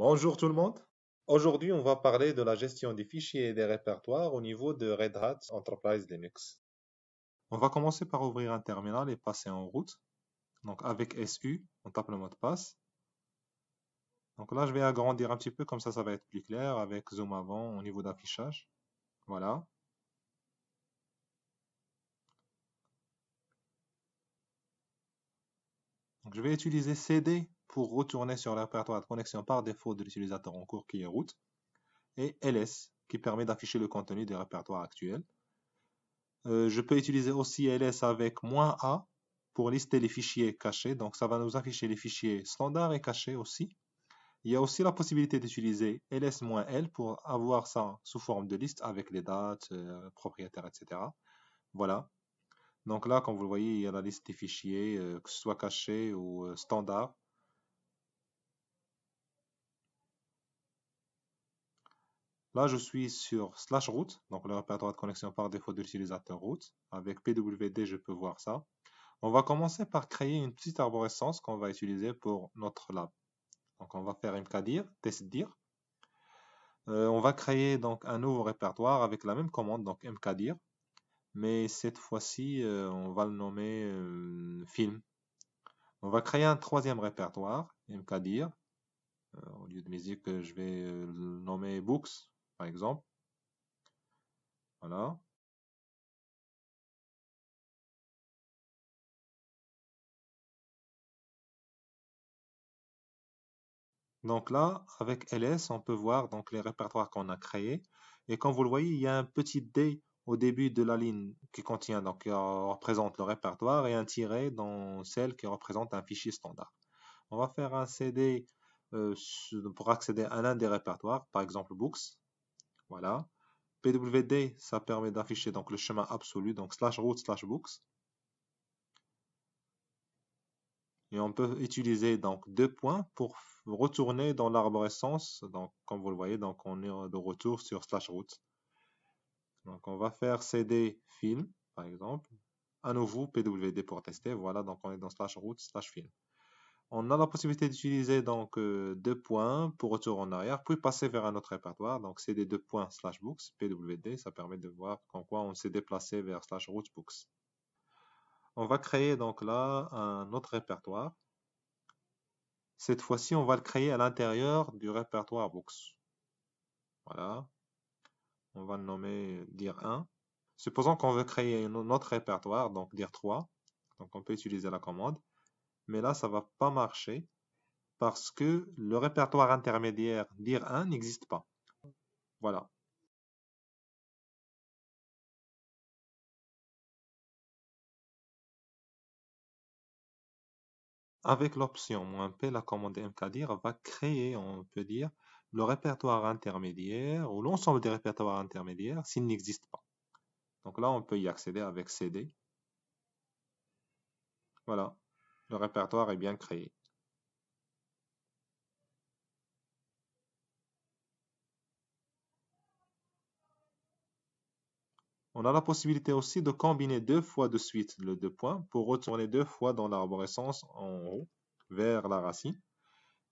Bonjour tout le monde. Aujourd'hui, on va parler de la gestion des fichiers et des répertoires au niveau de Red Hat Enterprise Linux. On va commencer par ouvrir un terminal et passer en route. Donc avec SU, on tape le mot de passe. Donc là, je vais agrandir un petit peu, comme ça va être plus clair avec zoom avant au niveau d'affichage. Voilà. Donc je vais utiliser CD pour retourner sur le répertoire de connexion par défaut de l'utilisateur en cours qui est root. Et LS qui permet d'afficher le contenu des répertoires actuels. Je peux utiliser aussi ls avec "-a" pour lister les fichiers cachés. Donc ça va nous afficher les fichiers standards et cachés aussi. Il y a aussi la possibilité d'utiliser ls-l pour avoir ça sous forme de liste avec les dates, propriétaires, etc. Voilà. Donc là, comme vous le voyez, il y a la liste des fichiers, que ce soit cachés ou standards. Là, je suis sur /root, donc le répertoire de connexion par défaut de l'utilisateur root. Avec pwd, je peux voir ça. On va commencer par créer une petite arborescence qu'on va utiliser pour notre lab. Donc on va faire mkdir, testdir. On va créer donc un nouveau répertoire avec la même commande, donc mkdir. Mais cette fois-ci, on va le nommer film. On va créer un troisième répertoire, mkdir. Au lieu de musique, je vais le nommer books, par exemple. Voilà. Donc là, avec ls, on peut voir donc les répertoires qu'on a créés. Et comme vous le voyez, il y a un petit D au début de la ligne qui contient, donc qui représente le répertoire, et un tiret dans celle qui représente un fichier standard. On va faire un CD pour accéder à l'un des répertoires, par exemple books. Voilà. pwd, ça permet d'afficher donc le chemin absolu, donc /root/books. Et on peut utiliser donc deux points pour retourner dans l'arborescence. Donc, comme vous le voyez, donc on est de retour sur /root. Donc, on va faire cd film, par exemple. À nouveau, pwd pour tester. Voilà, donc on est dans /root/film. On a la possibilité d'utiliser donc deux points pour retour en arrière, puis passer vers un autre répertoire. Donc, cd deux points /books, pwd, ça permet de voir en quoi on s'est déplacé vers /rootbooks. On va créer donc là un autre répertoire. Cette fois-ci, on va le créer à l'intérieur du répertoire books. Voilà. On va le nommer dir1. Supposons qu'on veut créer un autre répertoire, donc dir3. Donc on peut utiliser la commande. Mais là, ça ne va pas marcher parce que le répertoire intermédiaire dir1 n'existe pas. Voilà. Avec l'option "-p", la commande mkdir va créer, on peut dire, le répertoire intermédiaire ou l'ensemble des répertoires intermédiaires s'il n'existe pas. Donc là, on peut y accéder avec cd. Voilà, le répertoire est bien créé. On a la possibilité aussi de combiner deux fois de suite le deux points pour retourner deux fois dans l'arborescence en haut vers la racine.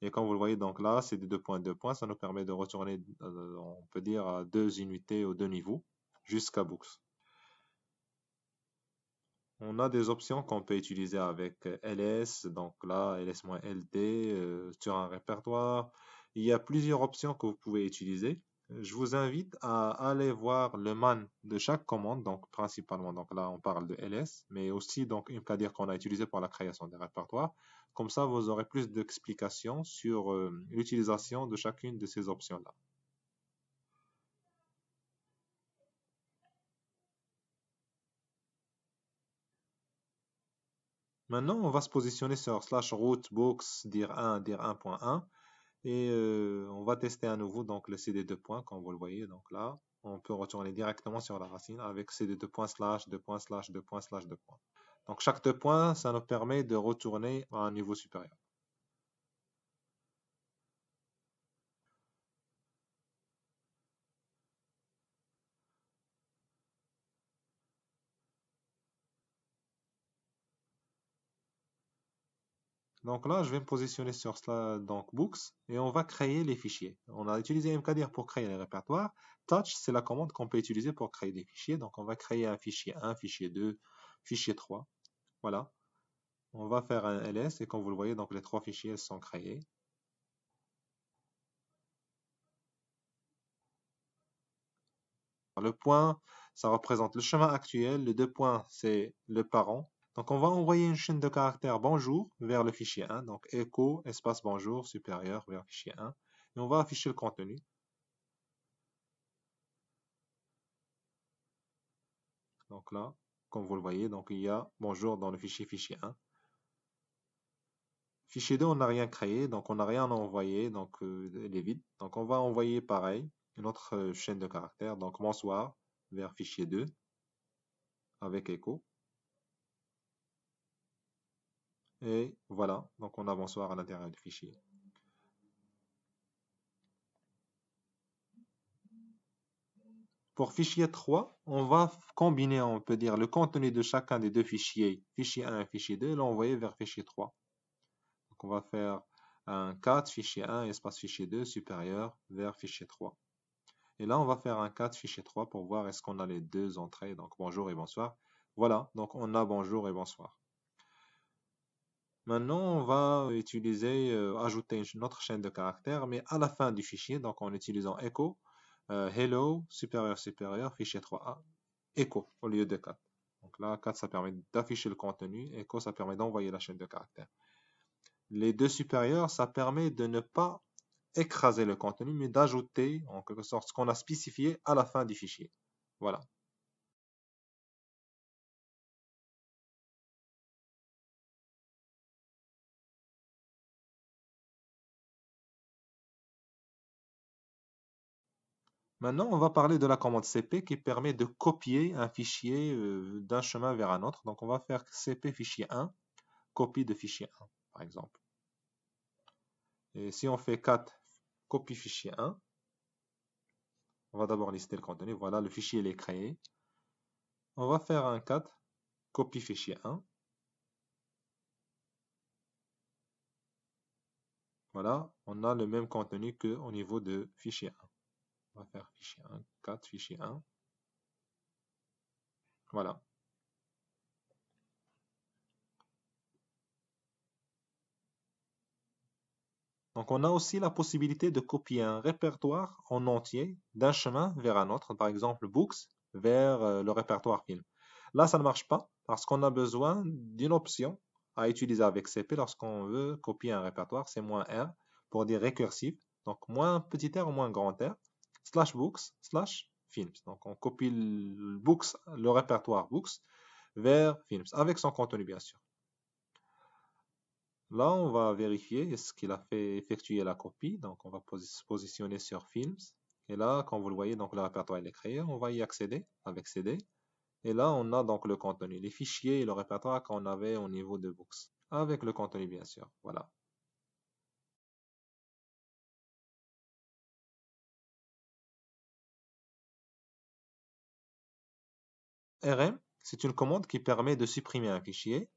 Et comme vous le voyez donc là, c'est des deux points, ça nous permet de retourner, on peut dire, à deux unités ou deux niveaux jusqu'à books. On a des options qu'on peut utiliser avec ls, donc là, ls-ld sur un répertoire. Il y a plusieurs options que vous pouvez utiliser. Je vous invite à aller voir le man de chaque commande, donc principalement, donc là on parle de ls, mais aussi donc mkdir qu'on a utilisé pour la création des répertoires. Comme ça, vous aurez plus d'explications sur l'utilisation de chacune de ces options-là. Maintenant, on va se positionner sur /rootbooks dir1 dir1.1 et on va tester à nouveau donc le cd2 points, comme vous le voyez. Donc là, on peut retourner directement sur la racine avec cd2 points /2 points /2 points /2 points. Donc chaque deux points, ça nous permet de retourner à un niveau supérieur. Donc là, je vais me positionner sur cela, donc books, et on va créer les fichiers. On a utilisé mkdir pour créer les répertoires. Touch, c'est la commande qu'on peut utiliser pour créer des fichiers. Donc on va créer un fichier 1, fichier 2, fichier 3. Voilà. On va faire un ls et comme vous le voyez, donc les trois fichiers sont créés. Le point, ça représente le chemin actuel. Le 2 points, c'est le parent. Donc on va envoyer une chaîne de caractères bonjour vers le fichier 1. Donc echo espace bonjour supérieur vers le fichier 1. Et on va afficher le contenu. Donc là, comme vous le voyez, donc il y a bonjour dans le fichier 1. Fichier 2, on n'a rien créé, donc on n'a rien envoyé, donc il est vide. Donc on va envoyer pareil, une autre chaîne de caractères, donc bonsoir vers fichier 2 avec echo. Et voilà, donc on a bonsoir à l'intérieur du fichier. Pour fichier 3, on va combiner, on peut dire, le contenu de chacun des deux fichiers, fichier 1 et fichier 2, et l'envoyer vers fichier 3. Donc on va faire un cat fichier 1 espace fichier 2 supérieur vers fichier 3. Et là, on va faire un cat fichier 3 pour voir est-ce qu'on a les deux entrées, donc bonjour et bonsoir. Voilà, donc on a bonjour et bonsoir. Maintenant, on va utiliser, ajouter une autre chaîne de caractères, mais à la fin du fichier, donc en utilisant echo, hello, supérieur, fichier 3A, echo au lieu de 4. Donc là, 4, ça permet d'afficher le contenu, echo, ça permet d'envoyer la chaîne de caractères. Les deux supérieurs, ça permet de ne pas écraser le contenu, mais d'ajouter en quelque sorte ce qu'on a spécifié à la fin du fichier. Voilà. Maintenant, on va parler de la commande cp qui permet de copier un fichier d'un chemin vers un autre. Donc, on va faire cp fichier 1, copie de fichier 1, par exemple. Et si on fait cat copie fichier 1, on va d'abord lister le contenu. Voilà, le fichier il est créé. On va faire un cat copie fichier 1. Voilà, on a le même contenu qu'au niveau de fichier 1. On va faire fichier 1, cat fichier 1. Voilà. Donc, on a aussi la possibilité de copier un répertoire en entier d'un chemin vers un autre, par exemple books vers le répertoire film. Là, ça ne marche pas parce qu'on a besoin d'une option à utiliser avec CP lorsqu'on veut copier un répertoire, c'est -R pour dire récursif, donc moins petit r ou moins grand R, slash books, slash films. Donc, on copie le répertoire books vers films, avec son contenu bien sûr. Là, on va vérifier est-ce qu'il a fait effectuer la copie. Donc, on va se positionner sur Films. Et là, comme vous le voyez, donc le répertoire est créé. On va y accéder avec CD. Et là, on a donc le contenu, les fichiers et le répertoire qu'on avait au niveau de Books. Avec le contenu, bien sûr. Voilà. RM, c'est une commande qui permet de supprimer un fichier.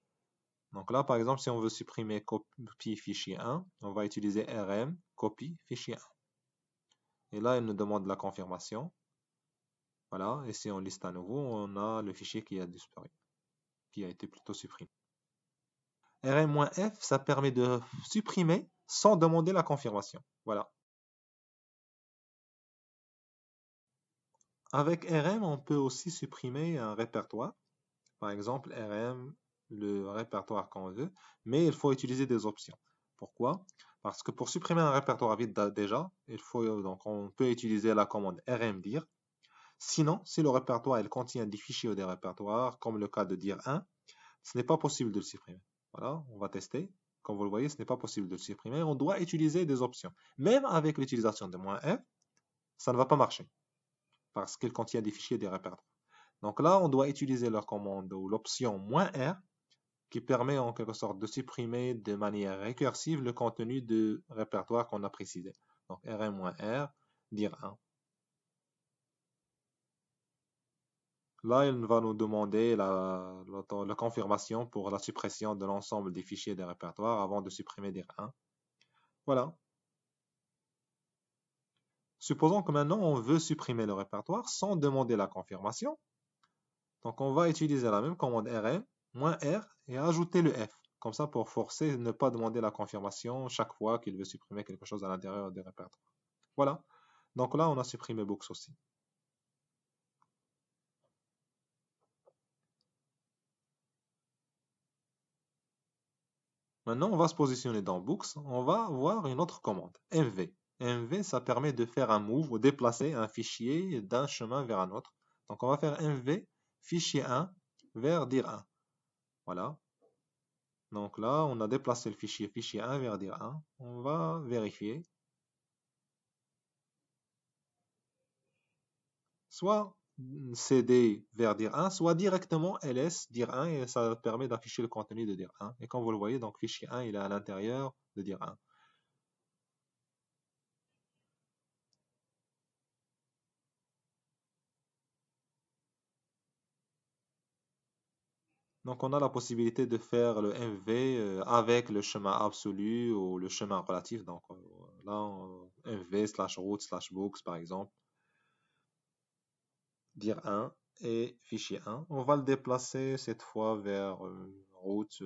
Donc là, par exemple, si on veut supprimer copie fichier 1, on va utiliser RM, copie fichier 1. Et là, il nous demande la confirmation. Voilà, et si on liste à nouveau, on a le fichier qui a disparu, qui a été plutôt supprimé. rm-f, ça permet de supprimer sans demander la confirmation. Voilà. Avec rm, on peut aussi supprimer un répertoire. Par exemple, rm, le répertoire qu'on veut, mais il faut utiliser des options. Pourquoi? Parce que pour supprimer un répertoire vide déjà, donc on peut utiliser la commande rmdir. Sinon, si le répertoire il contient des fichiers ou des répertoires, comme le cas de dir 1, ce n'est pas possible de le supprimer. Voilà, on va tester. Comme vous le voyez, ce n'est pas possible de le supprimer. On doit utiliser des options. Même avec l'utilisation de -f, ça ne va pas marcher. Parce qu'il contient des fichiers et des répertoires. Donc là, on doit utiliser la commande ou l'option -r qui permet en quelque sorte de supprimer de manière récursive le contenu de répertoire qu'on a précisé. Donc rm-r, dir 1. Là, il va nous demander la confirmation pour la suppression de l'ensemble des fichiers des répertoires avant de supprimer dir1. Voilà. Supposons que maintenant on veut supprimer le répertoire sans demander la confirmation. Donc on va utiliser la même commande rm, -r et ajouter le f. Comme ça pour forcer ne pas demander la confirmation chaque fois qu'il veut supprimer quelque chose à l'intérieur du répertoire. Voilà. Donc là on a supprimé books aussi. Maintenant on va se positionner dans books. On va voir une autre commande, mv. mv ça permet de faire un move ou déplacer un fichier d'un chemin vers un autre. Donc on va faire mv fichier 1 vers dir1. Voilà. Donc là, on a déplacé le fichier 1 vers dir1. On va vérifier. Soit cd vers dir1, soit directement ls dir1 et ça permet d'afficher le contenu de dir1. Et comme vous le voyez, donc fichier 1 il est à l'intérieur de dir1. Donc on a la possibilité de faire le mv avec le chemin absolu ou le chemin relatif. Donc là, mv slash root slash books par exemple. dir1 et fichier 1. On va le déplacer cette fois vers route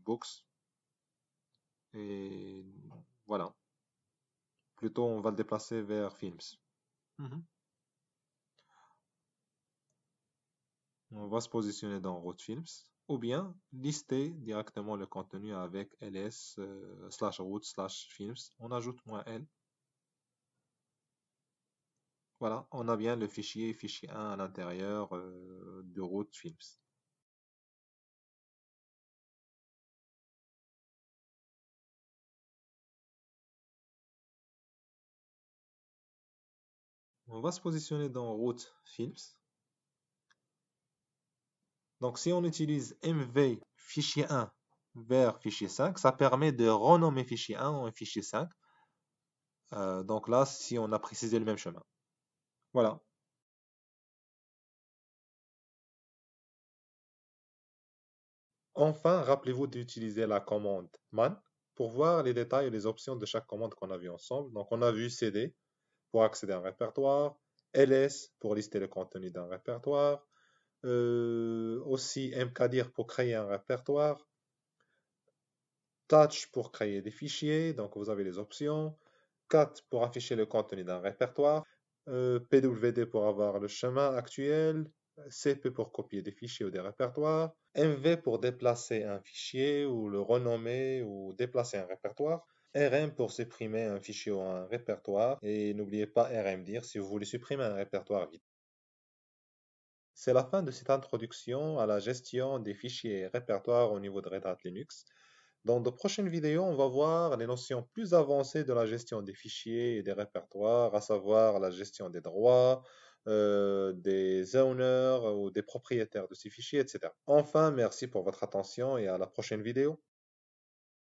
books. Et voilà. Plutôt, on va le déplacer vers films. On va se positionner dans route films. Ou bien lister directement le contenu avec ls slash route slash films. On ajoute -l. Voilà, on a bien le fichier 1 à l'intérieur de route films. On va se positionner dans route films. Donc si on utilise mv fichier 1 vers fichier 5, ça permet de renommer fichier 1 en fichier 5. Donc là, si on a précisé le même chemin. Voilà. Enfin, rappelez-vous d'utiliser la commande man pour voir les détails et les options de chaque commande qu'on a vu ensemble. Donc on a vu cd pour accéder à un répertoire, ls pour lister le contenu d'un répertoire, aussi mkdir pour créer un répertoire, touch pour créer des fichiers, donc vous avez les options, cat pour afficher le contenu d'un répertoire, pwd pour avoir le chemin actuel, cp pour copier des fichiers ou des répertoires, mv pour déplacer un fichier ou le renommer ou déplacer un répertoire, rm pour supprimer un fichier ou un répertoire, et n'oubliez pas rmdir si vous voulez supprimer un répertoire vite. C'est la fin de cette introduction à la gestion des fichiers et répertoires au niveau de Red Hat Linux. Dans de prochaines vidéos, on va voir les notions plus avancées de la gestion des fichiers et des répertoires, à savoir la gestion des droits, des owners ou des propriétaires de ces fichiers, etc. Enfin, merci pour votre attention et à la prochaine vidéo.